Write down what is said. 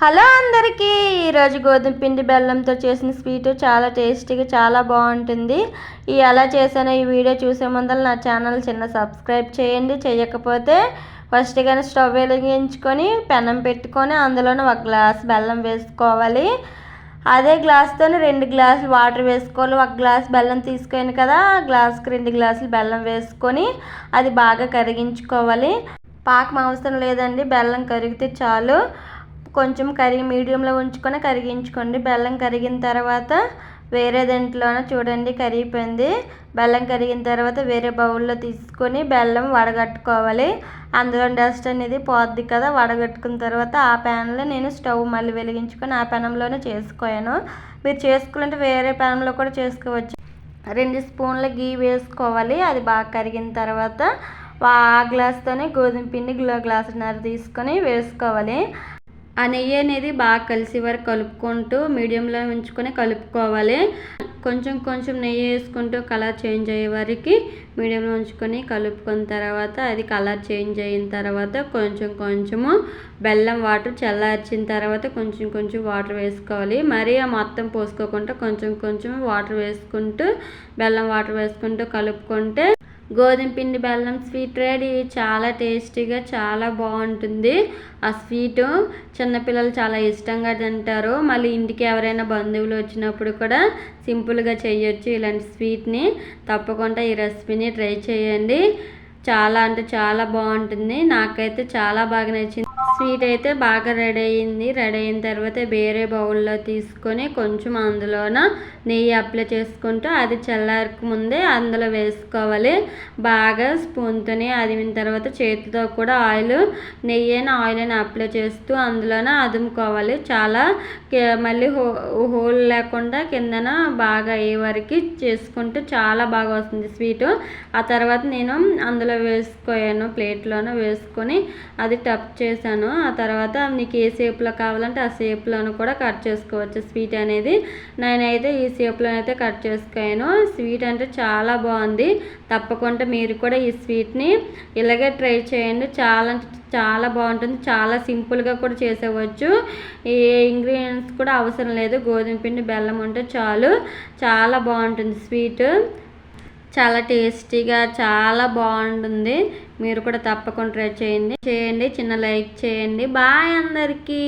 Hello అందరికీ ఈరోజు గోధుమ పిండి బెల్లంతో చేసిన స్వీట్ చాలా టేస్టీగా చాలా బాగుంటుంది. ఎలా చేశానో ఈ వీడియో చూసే ముందర నా ఛానల్ చిన్న సబ్స్క్రైబ్ చేయండి. చేయకపోతే ఫస్ట్గా స్టవ్ వెలిగించుకొని పెనం పెట్టుకొని అందులోనే 1 గ్లాస్ బెల్లం వేసుకోవాలి. అదే గ్లాస్తో 2 గ్లాసులు వాటర్ వేసుకోవాలి. 1 గ్లాస్ బెల్లం తీసుకొని కదా, గ్లాస్కి 2 గ్లాసులు బెల్లం వేసుకొని అది బాగా కరిగించుకోవాలి. పాకం అవసరం లేదండి, బెల్లం కరిగితే చాలు. కొంచెం మీడియంలో ఉంచుకొని కరిగించుకోండి. బెల్లం కరిగిన తర్వాత వేరే దాంట్లోనే చూడండి కరిగిపోయింది. బెల్లం కరిగిన తర్వాత వేరే బౌల్లో తీసుకొని బెల్లం వడగట్టుకోవాలి. అందులో డస్ట్ అనేది పోద్ది కదా. వడగట్టుకున్న తర్వాత ఆ ప్యాన్లో నేను స్టవ్ మళ్ళీ వెలిగించుకొని ఆ పెనంలోనే చేసుకోయాను. మీరు చేసుకుంటే వేరే ప్యాన్లో కూడా చేసుకోవచ్చు. 2 స్పూన్ల గీ వేసుకోవాలి. అది బాగా కరిగిన తర్వాత ఆ గ్లాస్తోనే గోధుమ పిండి గ్లాసున్నర తీసుకొని వేసుకోవాలి. ఆ నెయ్యి అనేది బాగా కలిసి వరకు కలుపుకుంటూ మీడియంలో ఉంచుకొని కలుపుకోవాలి. కొంచెం కొంచెం నెయ్యి వేసుకుంటూ కలర్ చేంజ్ అయ్యే వరకు మీడియంలో ఉంచుకొని కలుపుకున్న తర్వాత అది కలర్ చేంజ్ అయిన తర్వాత కొంచెం కొంచెము బెల్లం వాటర్ చల్లార్చిన తర్వాత కొంచెం కొంచెం వాటర్ వేసుకోవాలి. మరీ మొత్తం పోసుకోకుండా కొంచెం కొంచెం వాటర్ వేసుకుంటూ బెల్లం వాటర్ వేసుకుంటూ కలుపుకుంటే గోధుమ పిండి బెల్లం స్వీట్ రెడీ. చాలా టేస్టీగా చాలా బాగుంటుంది. ఆ స్వీటు చిన్నపిల్లలు చాలా ఇష్టంగా తింటారు. మళ్ళీ ఇంటికి ఎవరైనా బంధువులు వచ్చినప్పుడు కూడా సింపుల్గా చేయొచ్చు ఇలాంటి స్వీట్ని. తప్పకుండా ఈ రెసిపీని ట్రై చేయండి. చాలా అంటే చాలా బాగుంటుంది. నాకైతే చాలా బాగా నచ్చింది. స్వీట్ అయితే బాగా రెడీ అయింది. రెడీ అయిన తర్వాత వేరే బౌల్లో తీసుకొని కొంచెం అందులోన నెయ్యి అప్లై చేసుకుంటూ అది చల్లారక ముందే అందులో వేసుకోవాలి. బాగా స్పూన్తోనే అదిమిన తర్వాత చేతితో కూడా ఆయిల్ అప్లై చేస్తూ అందులోన అదుముకోవాలి. చాలా మళ్ళీ హోల్ లేకుండా కిందన బాగా అయ్యే వరకు చేసుకుంటూ చాలా బాగా వస్తుంది స్వీటు. ఆ తర్వాత నేను అందులో వేసుకోయాను, ప్లేట్లోనే వేసుకొని అది టప్ చేశాను. ఆ తర్వాత నీకు ఏ షేప్లో కావాలంటే ఆ షేప్లోనూ కూడా కట్ చేసుకోవచ్చు స్వీట్ అనేది. నేనైతే ఈ షేప్లో అయితే కట్ చేసుకోయాను. స్వీట్ అంటే చాలా బాగుంది. తప్పకుండా మీరు కూడా ఈ స్వీట్ని ఇలాగే ట్రై చేయండి. చాలా బాగుంటుంది. చాలా సింపుల్గా కూడా చేసేవచ్చు. ఈ ఇంగ్రీడియంట్స్ కూడా అవసరం లేదు. గోధుమ పిండి బెల్లం ఉంటే చాలు. చాలా బాగుంటుంది స్వీట్. చాలా టేస్టీగా చాలా బాగుంటుంది. మీరు కూడా తప్పకుండా ట్రై చేయండి. చిన్న లైక్ చేయండి. బాయ్ అందరికీ.